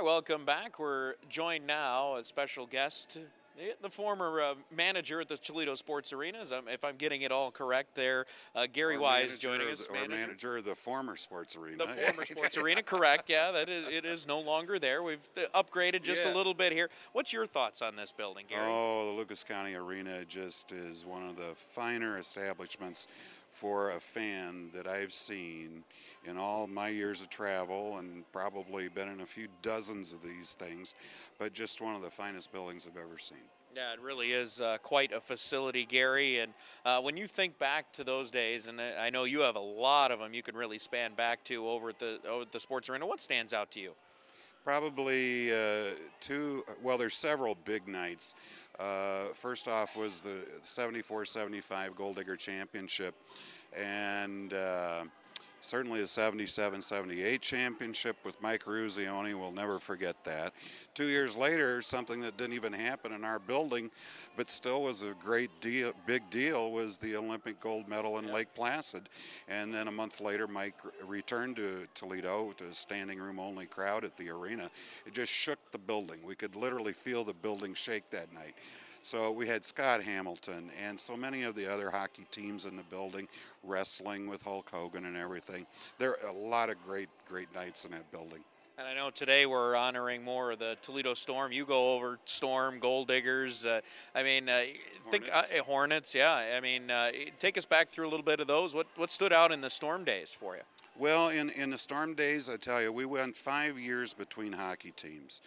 Welcome back. We're joined now, a special guest, the former manager at the Toledo Sports Arena, if I'm getting it all correct there, Gary Wyse joining us. Or manager of the former sports arena. The former sports arena, correct, yeah, it is no longer there. We've upgraded just a little bit here. What's your thoughts on this building, Gary? Oh, the Lucas County Arena just is one of the finer establishments for a fan that I've seen in all my years of travel, and probably been in a few dozens of these things, but just one of the finest buildings I've ever seen. Yeah, it really is quite a facility, Gary. And when you think back to those days, and I know you have a lot of them you can really span back to over at the sports arena, what stands out to you? Probably there's several big nights. First off was the 74-75 Gold Digger Championship, and certainly the 77-78 championship with Mike Ruzioni. We'll never forget that. 2 years later, something that didn't even happen in our building, but still was a big deal, was the Olympic gold medal in Lake Placid. And then a month later, Mike returned to Toledo to a standing room only crowd at the arena. It just shook the building. We could literally feel the building shake that night. So we had Scott Hamilton and so many of the other hockey teams in the building, wrestling with Hulk Hogan and everything. There are a lot of great nights in that building. And I know today we're honoring more of the Toledo Storm. You go over Storm, Gold Diggers. Hornets. Yeah. I mean, take us back through a little bit of those. What stood out in the Storm days for you? Well, in the Storm days, I tell you, we went 5 years between hockey teams.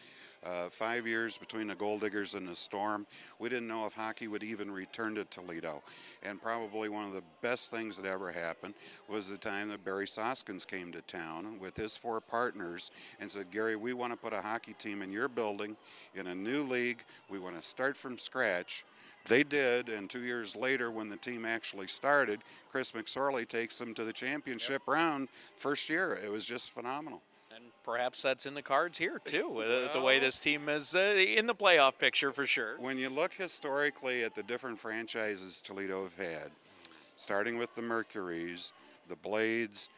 5 years between the Gold Diggers and the Storm. We didn't know if hockey would even return to Toledo. And probably one of the best things that ever happened was the time that Barry Soskins came to town with his 4 partners and said, Gary, we want to put a hockey team in your building in a new league. We want to start from scratch. They did, and 2 years later, when the team actually started, Chris McSorley takes them to the championship round first year. It was just phenomenal. And perhaps that's in the cards here, too, the way this team is in the playoff picture for sure. When you look historically at the different franchises Toledo have had, starting with the Mercuries, the Blades,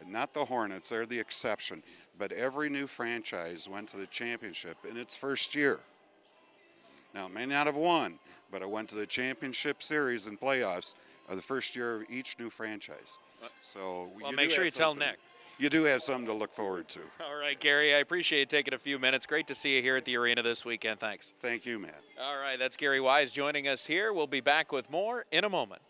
not the Hornets, they're the exception, but every new franchise went to the championship in its first year. Now, it may not have won, but it went to the championship series and playoffs of the first year of each new franchise. So, well, make sure you tell Nick. You do have something to look forward to. All right, Gary, I appreciate you taking a few minutes. Great to see you here at the arena this weekend. Thanks. Thank you, Matt. All right, that's Gary Wyse joining us here. We'll be back with more in a moment.